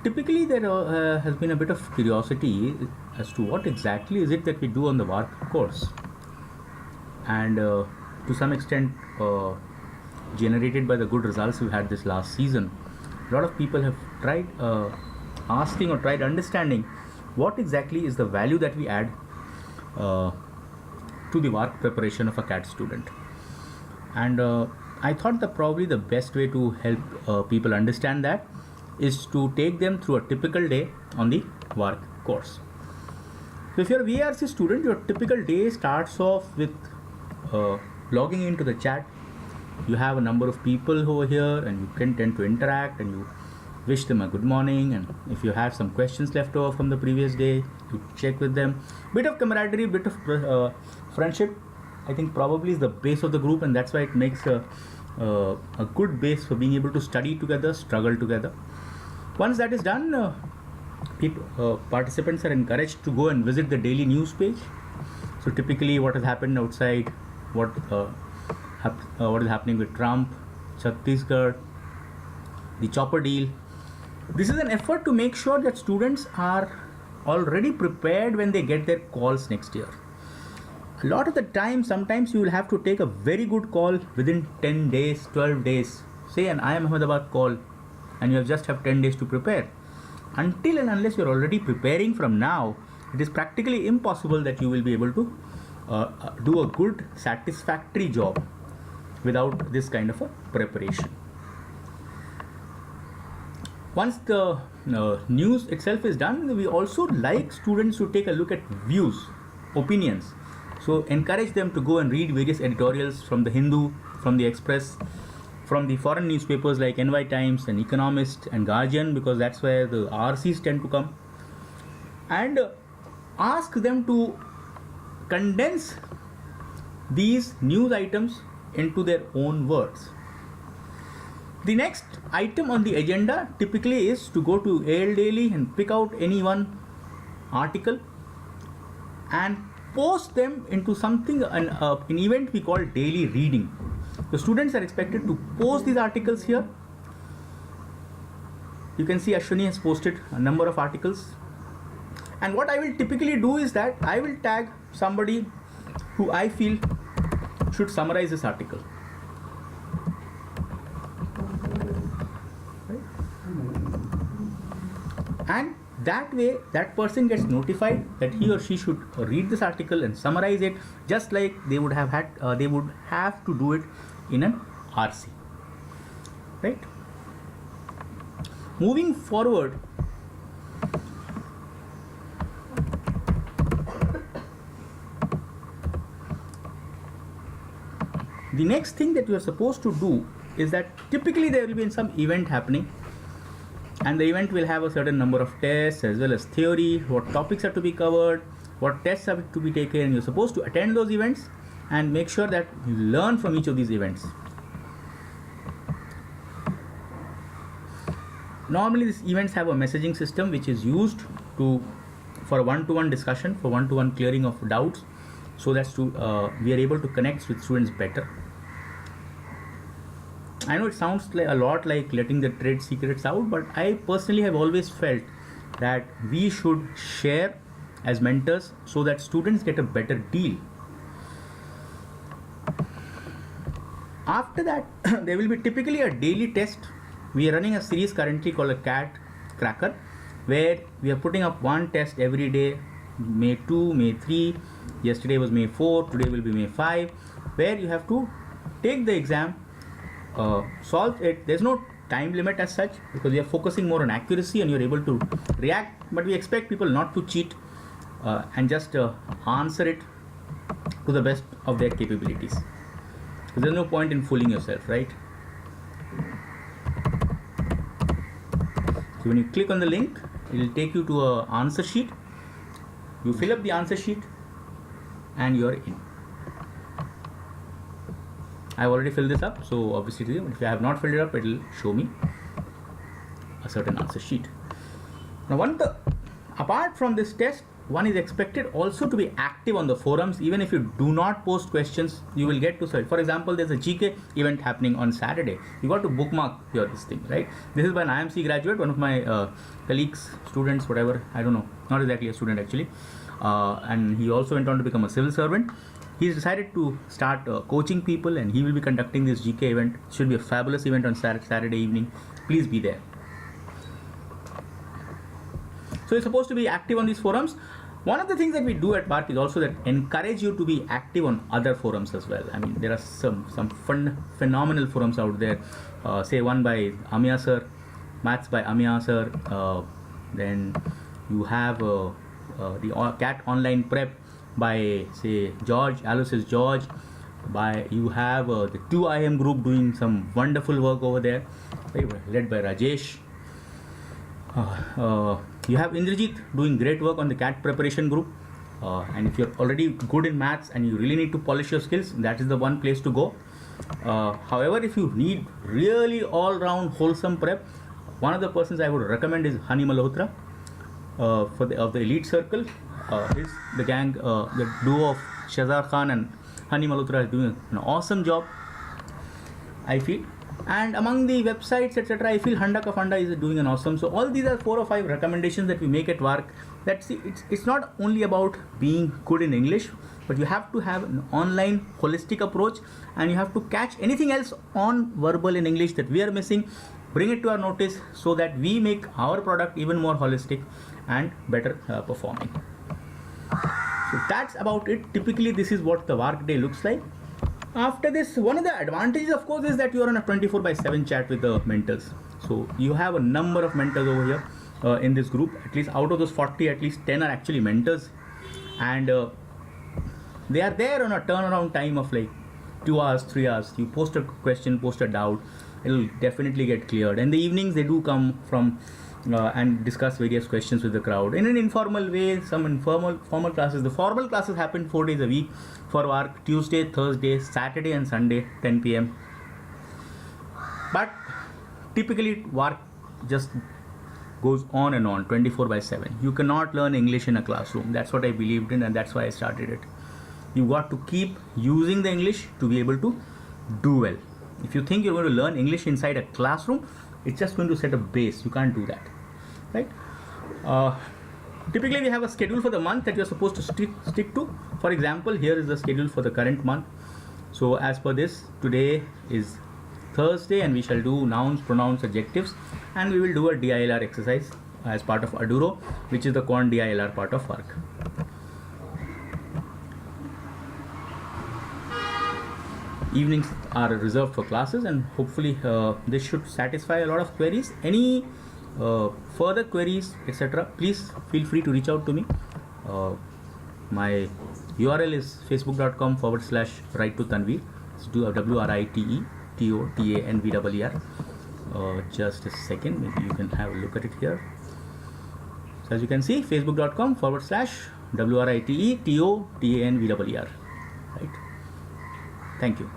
Typically, there has been a bit of curiosity as to what exactly is it that we do on the WARC course, and to some extent, generated by the good results we had this last season. A lot of people have tried asking or tried understanding what exactly is the value that we add to the WARC preparation of a CAT student. And I thought that probably the best way to help people understand that is to take them through a typical day on the WARC course. So if you're a VRC student, your typical day starts off with logging into the chat. You have a number of people over here and you can tend to interact and you wish them a good morning, and if you have some questions left over from the previous day, you check with them. Bit of camaraderie, bit of friendship, I think probably is the base of the group, and that's why it makes a good base for being able to study together, struggle together. Once that is done, participants are encouraged to go and visit the daily news page. So typically what has happened outside, what is happening with Trump, Chhattisgarh, the chopper deal. This is an effort to make sure that students are already prepared when they get their calls next year. A lot of the time, sometimes you will have to take a very good call within 10 days, 12 days. Say an IIM Ahmedabad call, and you just have 10 days to prepare. Until and unless you're already preparing from now, it is practically impossible that you will be able to do a good, satisfactory job without this kind of a preparation. Once the news itself is done, we also like students to take a look at views, opinions. So encourage them to go and read various editorials from the Hindu, from the Express, from the foreign newspapers like NY Times and Economist and Guardian, because that's where the RCs tend to come. And ask them to condense these news items into their own words. The next item on the agenda typically is to go to AL Daily and pick out any one article and post them into something, an event we call daily reading. The students are expected to post these articles here. You can see Ashwini has posted a number of articles. And what I will typically do is that I will tag somebody who I feel should summarize this article. And that way, that person gets notified that he or she should read this article and summarize it, just like they would have to do it in an RC. Right? Moving forward, the next thing that you are supposed to do is that typically there will be some event happening, and the event will have a certain number of tests as well as theory, what topics are to be covered, what tests are to be taken, and you're supposed to attend those events and make sure that you learn from each of these events. Normally these events have a messaging system which is used for one-to-one discussion, for one-to-one clearing of doubts, so that we are able to connect with students better. I know it sounds a lot like letting the trade secrets out, but I personally have always felt that we should share as mentors so that students get a better deal. After that, there will be typically a daily test. We are running a series currently called a CAT Cracker, where we are putting up one test every day, May 2, May 3, yesterday was May 4, today will be May 5, where you have to take the exam, solve it. There's no time limit as such because we are focusing more on accuracy and you're able to react, but we expect people not to cheat and just answer it to the best of their capabilities. So there's no point in fooling yourself, right? So when you click on the link, it will take you to an answer sheet. You fill up the answer sheet and you're in. I've already filled this up, so obviously if I have not filled it up, it will show me a certain answer sheet. Now apart from this test, one is expected also to be active on the forums. Even if you do not post questions, you will get to search. For example, there's a GK event happening on Saturday. You got to bookmark your this thing, right? This is by an IMC graduate, one of my colleagues, students, whatever, I don't know, not exactly a student actually. And he also went on to become a civil servant. He's decided to start coaching people, and he will be conducting this GK event. It should be a fabulous event on Saturday evening. Please be there. So you're supposed to be active on these forums. One of the things that we do at Park is also that encourage you to be active on other forums as well. I mean, there are some phenomenal forums out there. Say one by Amya sir, Maths by Amya sir. Then you have the CAT Online Prep by, say, George, Aloysius George. You have the 2IM group doing some wonderful work over there, led by Rajesh. You have Indrajit doing great work on the CAT preparation group. And if you're already good in maths and you really need to polish your skills, that is the one place to go. However, if you need really all-round wholesome prep, one of the persons I would recommend is Hani Malhotra of the Elite Circle. The gang, the duo of Shazar Khan and Hani Malhotra is doing an awesome job, I feel. And among the websites, etc., I feel Handa Ka Funda is doing an awesome. So all these are 4 or 5 recommendations that we make at work. It's not only about being good in English, but you have to have an online holistic approach, and you have to catch anything else on verbal in English that we are missing, bring it to our notice, so that we make our product even more holistic and better performing. So that's about it. Typically, this is what the work day looks like. After this, one of the advantages, of course, is that you are on a 24/7 chat with the mentors. So you have a number of mentors over here in this group. At least out of those 40, at least 10 are actually mentors, and they are there on a turnaround time of like 2 hours, 3 hours. You post a question, post a doubt, it'll definitely get cleared. In the evenings, they do come from and discuss various questions with the crowd in an informal way. Some formal classes. The formal classes happen 4 days a week for work: Tuesday, Thursday, Saturday and Sunday, 10 p.m. But typically work just goes on and on 24/7. You cannot learn English in a classroom. That's what I believed in, and that's why I started it. You got to keep using the English to be able to do well. If you think you're going to learn English inside a classroom, it's just going to set a base. You can't do that, right? Typically, we have a schedule for the month that you're supposed to stick to. For example, here is the schedule for the current month. So as per this, today is Thursday, and we shall do nouns, pronouns, adjectives, and we will do a DILR exercise as part of Aduro, which is the Quant DILR part of work. Evenings are reserved for classes, and hopefully this should satisfy a lot of queries. Any further queries, etc., please feel free to reach out to me. My URL is facebook.com/write to Tanveer. It's WRITETOTANVER. Just a second, maybe you can have a look at it here. So as you can see, facebook.com/WRITETOTANVER. Right. Thank you.